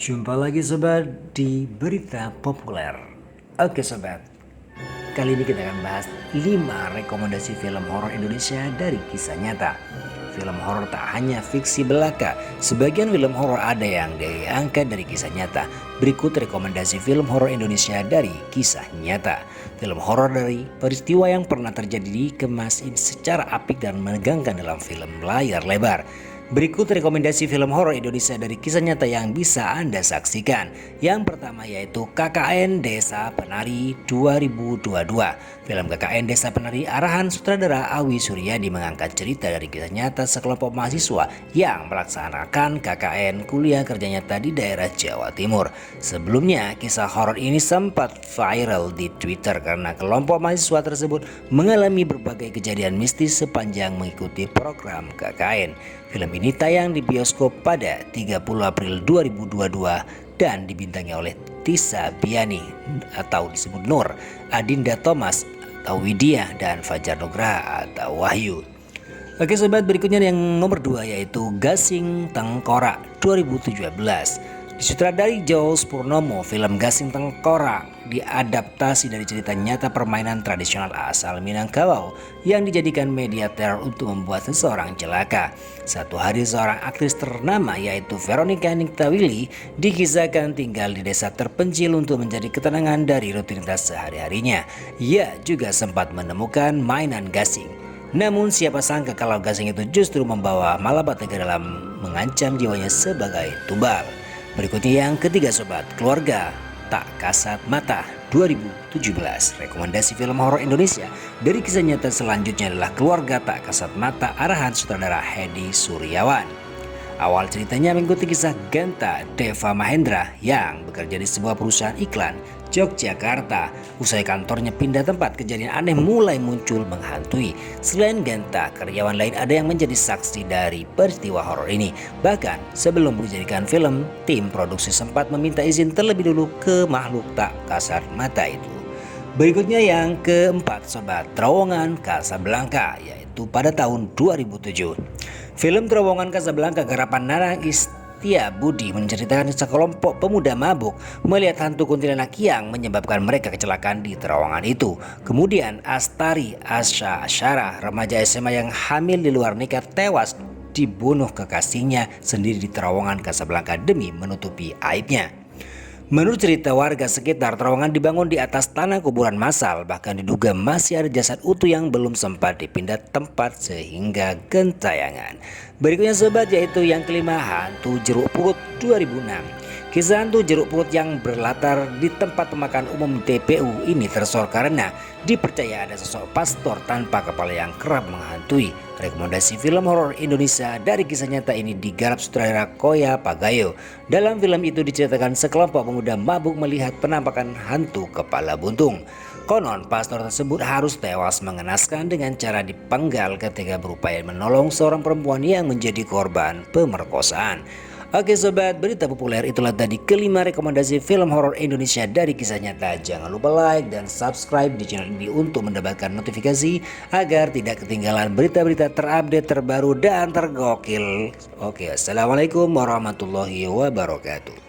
Jumpa lagi sobat di berita populer. Oke sobat, kali ini kita akan bahas 5 rekomendasi film horor Indonesia dari kisah nyata. Film horor tak hanya fiksi belaka, sebagian film horor ada yang diangkat dari kisah nyata. Berikut rekomendasi film horor Indonesia dari kisah nyata. Film horor dari peristiwa yang pernah terjadi dikemas secara apik dan menegangkan dalam film layar lebar. Berikut rekomendasi film horor Indonesia dari kisah nyata yang bisa Anda saksikan. Yang pertama yaitu KKN Desa Penari 2022. Film KKN Desa Penari arahan sutradara Awi Suryadi mengangkat cerita dari kisah nyata sekelompok mahasiswa yang melaksanakan KKN kuliah kerja nyata di daerah Jawa Timur. Sebelumnya kisah horor ini sempat viral di Twitter karena kelompok mahasiswa tersebut mengalami berbagai kejadian mistis sepanjang mengikuti program KKN. Film ini tayang di bioskop pada 30 April 2022 dan dibintangi oleh Tisa Biani atau disebut Nur, Adinda Thomas atau Widya, dan Fajar Nugraha atau Wahyu. Oke sobat, berikutnya yang nomor 2 yaitu Gasing Tengkorak 2017. Disutradari Joels Purnomo, film Gasing Tengkorak diadaptasi dari cerita nyata permainan tradisional asal Minangkabau yang dijadikan media teror untuk membuat seseorang celaka. Satu hari seorang aktris ternama yaitu Veronica Niktawili dikisahkan tinggal di desa terpencil untuk mencari ketenangan dari rutinitas sehari-harinya. Ia juga sempat menemukan mainan gasing. Namun siapa sangka kalau gasing itu justru membawa malapetaka dalam mengancam jiwanya sebagai tumbal. Berikutnya yang ketiga sobat, Keluarga Tak Kasat Mata 2017. Rekomendasi film horor Indonesia dari kisah nyata selanjutnya adalah Keluarga Tak Kasat Mata arahan sutradara Hedi Suryawan. Awal ceritanya mengikuti kisah Genta Deva Mahendra yang bekerja di sebuah perusahaan iklan Yogyakarta. Usai kantornya pindah tempat, kejadian aneh mulai muncul menghantui. Selain Genta, karyawan lain ada yang menjadi saksi dari peristiwa horor ini. Bahkan sebelum dijadikan film, tim produksi sempat meminta izin terlebih dulu ke makhluk tak kasat mata itu. Berikutnya yang keempat sobat, Terowongan Casablanca, yaitu pada tahun 2007. Film Terowongan Casablanca garapan Nanang Istia Budi menceritakan sekelompok pemuda mabuk melihat hantu kuntilanak yang menyebabkan mereka kecelakaan di terowongan itu. Kemudian Astari Asya Asyara, remaja SMA yang hamil di luar nikah, tewas dibunuh kekasihnya sendiri di terowongan Casablanca demi menutupi aibnya. Menurut cerita warga sekitar, terowongan dibangun di atas tanah kuburan massal, bahkan diduga masih ada jasad utuh yang belum sempat dipindah tempat sehingga gentayangan. Berikutnya sobat yaitu yang kelima, Hantu Jeruk Purut 2006. Kisah hantu jeruk purut yang berlatar di tempat pemakaman umum TPU ini tersohor karena dipercaya ada sosok pastor tanpa kepala yang kerap menghantui. Rekomendasi film horor Indonesia dari kisah nyata ini digarap sutradara Koya Pagayo. Dalam film itu diceritakan sekelompok pemuda mabuk melihat penampakan hantu kepala buntung. Konon pastor tersebut harus tewas mengenaskan dengan cara dipenggal ketika berupaya menolong seorang perempuan yang menjadi korban pemerkosaan. Oke sobat, berita populer itulah tadi kelima rekomendasi film horor Indonesia dari kisah nyata. Jangan lupa like dan subscribe di channel ini untuk mendapatkan notifikasi agar tidak ketinggalan berita-berita terupdate, terbaru, dan tergokil. Oke, assalamualaikum warahmatullahi wabarakatuh.